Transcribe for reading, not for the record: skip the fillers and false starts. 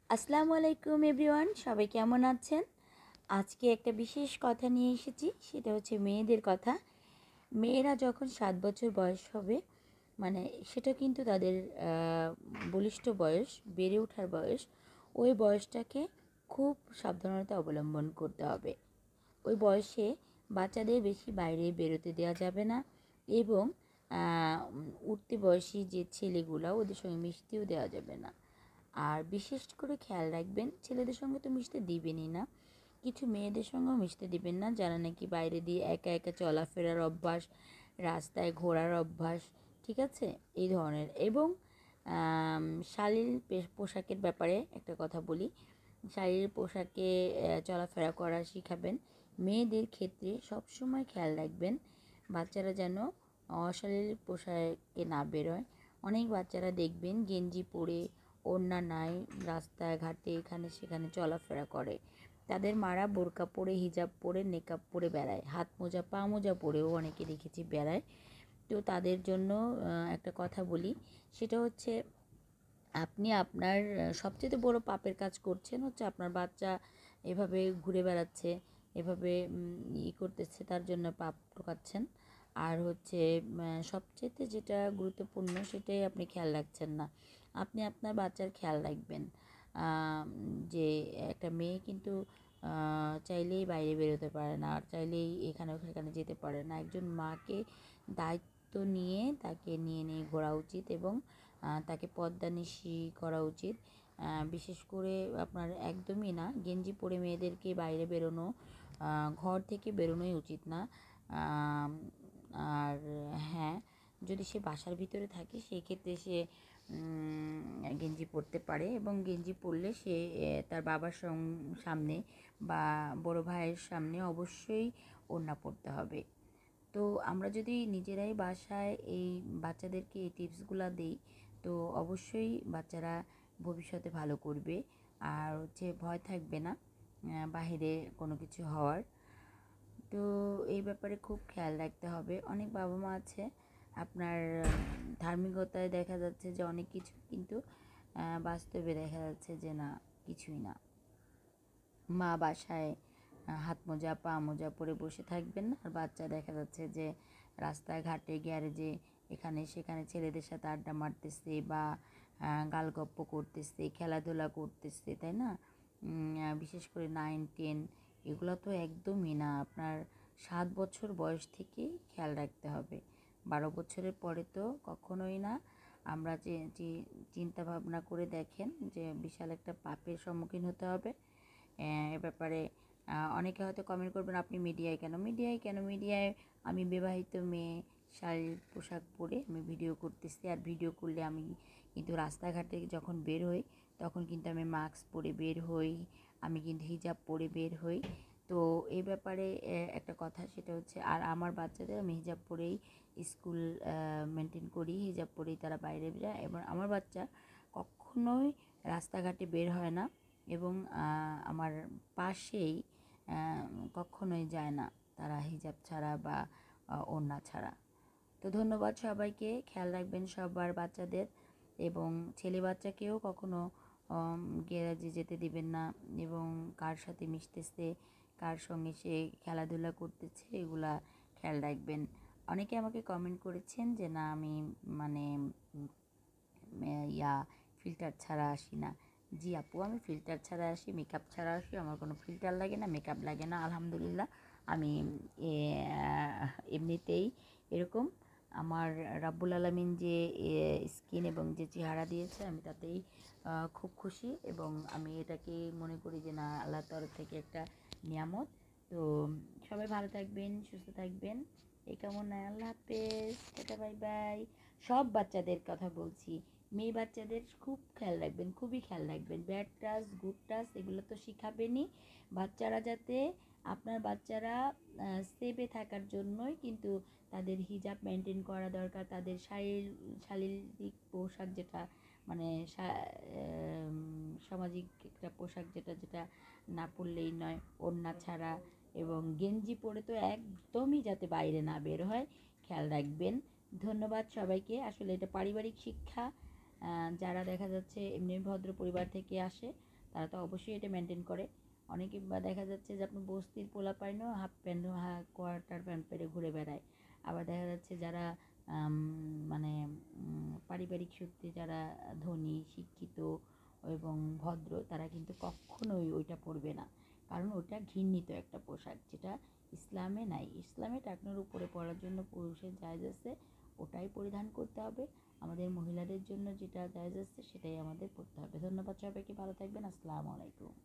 আসসালামু আলাইকুম এভরিওয়ান, সবাই কেমন আছেন? আজকে একটা বিশেষ কথা নিয়ে এসেছি, সেটা হচ্ছে মেয়েদের কথা। মেয়েরা যখন 7 বছর বয়স হবে, মানে সেটা কিন্তু তাদের বলিষ্ঠ বয়স, বেড়ে ওঠার বয়স। ওই বয়সটাকে খুব সাবধানতা অবলম্বন করতে হবে। ওই বয়সে বাচ্চাদের বেশি বাইরে বেরোতে দেওয়া যাবে না, এবং উঠতি বয়সী যে ছেলেগুলো, ওদের সঙ্গে মিশতেও দেওয়া যাবে না। আর বিশেষ করে খেয়াল রাখবেন, ছেলেদের সঙ্গে তো মিশতে দিবেনই না, কিছু মেয়েদের সঙ্গেও মিশতে দিবেন না যারা নাকি বাইরে দিয়ে একা একা চলাফেরার অভ্যাস, রাস্তায় ঘোরার অভ্যাস, ঠিক আছে, এই ধরনের। এবং শালীন পোশাকের ব্যাপারে একটা কথা বলি। শালীন পোশাকে চলাফেরা করা শিখাবেন। মেয়েদের ক্ষেত্রে সবসময় খেয়াল রাখবেন বাচ্চারা যেন অশালীন পোশাকে না বেরোয়। অনেক বাচ্চারা দেখবেন গেঞ্জি পরে, ওড়না নাই, রাস্তায় ঘাটে এখানে সেখানে চলাফেরা করে। তাদের মারা বোরকা পরে, হিজাব পরে, নেকাব পরে বেড়ায়, হাত মোজা পা মোজা পরেও অনেকে দেখেছি বেড়ায়। তো তাদের জন্য একটা কথা বলি, সেটা হচ্ছে আপনি আপনার সবচেয়ে বড় পাপের কাজ করছেন হচ্ছে আপনার বাচ্চা এভাবে ঘুরে বেড়াচ্ছে, এভাবে করতেছে, তার জন্য পাপ ঢোকাচ্ছেন। আর হচ্ছে সবচেয়ে যেটা গুরুত্বপূর্ণ সেটাই আপনি খেয়াল রাখছেন না। আপনি আপনার বাচ্চার খেয়াল রাখবেন। যে একটা মেয়ে কিন্তু চাইলেই বাইরে বেরোতে পারে না, আর চাইলেই এখানে ওখানে যেতে পারে না। একজন মাকে দায়িত্ব নিয়ে তাকে নিয়ে নিয়ে ঘোরা উচিত, এবং তাকে পর্দানিশী করা উচিত। বিশেষ করে আপনার একদমই না গেঞ্জি পরে মেয়েদেরকে বাইরে বেরোনো, ঘর থেকে বেরোনোই উচিত না। আর হ্যাঁ, যদি সে বাসার ভিতরে থাকে সেই ক্ষেত্রে সে গেঞ্জি পরতে পারে, এবং গেঞ্জি পরলে সে তার বাবার সামনে বা বড় ভাইয়ের সামনে অবশ্যই ওড়না পরতে হবে। তো আমরা যদি নিজেরাই বাসায় এই বাচ্চাদেরকে এই টিপসগুলো দিই, তো অবশ্যই বাচ্চারা ভবিষ্যতে ভালো করবে, আর হচ্ছে ভয় থাকবে না বাহিরে কোনো কিছু হওয়ার। তো এই ব্যাপারে খুব খেয়াল রাখতে হবে। অনেক বাবা মা আছে আপনার ধার্মিকতায় দেখা যাচ্ছে যে অনেক কিছু, কিন্তু বাস্তবে দেখা যাচ্ছে যে না, কিছুই না। মা বাসায় হাত মোজা পা মোজা পরে বসে থাকবেন না, আর বাচ্চা দেখা যাচ্ছে যে রাস্তায় ঘাটে গ্যারেজে এখানে সেখানে ছেলেদের সাথে আড্ডা মারতেছে, বা গালগপ্প করতেছে, খেলাধুলা করতেছে, তাই না? বিশেষ করে 9-10 এগুলো তো একদমই না। আপনার 7 বছর বয়স থেকেই খেয়াল রাখতে হবে। 12 বছরের পরে তো কখনোই না। আমরা যে চিন্তা ভাবনা করে দেখেন যে বিশাল একটা পাপের সম্মুখীন হতে হবে। এ ব্যাপারে অনেকে হয়তো কমেন্ট করবেন, আপনি মিডিয়ায় আমি বিবাহিত মেয়ে শাড়ির পোশাক পরে আমি ভিডিও করতেছি, আর ভিডিও করলে আমি কিন্তু রাস্তাঘাটে যখন বের হই তখন কিন্তু আমি মাস্ক পরে বের হই, আমি কিন্তু হিজাব পরে বের হই। তো এই ব্যাপারে একটা কথা, সেটা হচ্ছে, আর আমার বাচ্চাদের আমি হিজাব পরেই স্কুল মেনটেন করি, হিজাব পরেই তারা বাইরে যায়, এবং আমার বাচ্চা কখনোই রাস্তাঘাটে বের হয় না, এবং আমার পাশেই কখনোই যায় না তারা হিজাব ছাড়া বা ওড়না ছাড়া। তো ধন্যবাদ সবাইকে। খেয়াল রাখবেন সবার বাচ্চাদের, এবং ছেলে বাচ্চাকেও কখনো গ্যারেজে যেতে দিবেন না, এবং কার সাথে মিশতেছে, কার সঙ্গে সে খেলাধুলা করতেছে, এগুলা খেয়াল রাখবেন। অনেকে আমাকে কমেন্ট করেছেন যে না আমি মানে ফিল্টার ছাড়া আসি না। জি আপু, আমি ফিল্টার ছাড়া আসি, মেকআপ ছাড়া আসি, আমার কোনো ফিল্টার লাগে না, মেকআপ লাগে না, আলহামদুলিল্লাহ। আমি এমনিতেই এরকম। আমার রাব্বুল আলামিন যে স্কিন এবং যে চেহারা দিয়েছে, আমি তাতেই খুব খুশি, এবং আমি এটাকে মনে করি যে না, আল্লাহর তরফ থেকে একটা নিয়ামত। তো সবাই ভালো থাকবেন, সুস্থ থাকবেন, এই কামনায় আল্লাহ হাফেজ, টাটা বাই বাই। সব বাচ্চাদের কথা বলছি, মেয়ে বাচ্চাদের খুব খেয়াল রাখবেন, খুবই খেয়াল রাখবেন। ব্যাড টাচ গুড টাচ এগুলো তো শিখাবেনই। বাচ্চারা যাতে, আপনার বাচ্চারা সেফে থাকার জন্যই কিন্তু তাদের হিজাব মেনটেন করা দরকার, তাদের শারীরিক পোশাক যেটা মানে সামাজিক একটা পোশাক যেটা যেটা না পরলেই নয়, ওড়না ছাড়া, এবং গেঞ্জি পরে তো একদমই যাতে বাইরে না বের হয়, খেয়াল রাখবেন। ধন্যবাদ সবাইকে। আসলে এটা পারিবারিক শিক্ষা, যারা দেখা যাচ্ছে এমনি ভদ্র পরিবার থেকে আসে তারা তো অবশ্যই এটা মেনটেন করে। অনেকে বা দেখা যাচ্ছে যে আপনার বস্তির পোলাপাইনও হাফ প্যান্ট কোয়ার্টার প্যান্ট পরে ঘুরে বেড়ায়। আবার দেখা যাচ্ছে যারা মানে পারিবারিক সূত্রে যারা ধনী, শিক্ষিত এবং ভদ্র, তারা কিন্তু কখনোই ওইটা পরবে না, কারণ ওটা ঘৃণিত একটা পোশাক, যেটা ইসলামে নাই। ইসলামে টাকনোর উপরে পরার জন্য পুরুষের জায়েজ আছে, ওটাই পরিধান করতে হবে। আমাদের মহিলাদের জন্য যেটা জায়েজ আছে সেটাই আমাদের পরতে হবে। ধন্যবাদ সবাইকে, ভালো থাকবেন। আসসালামু আলাইকুম।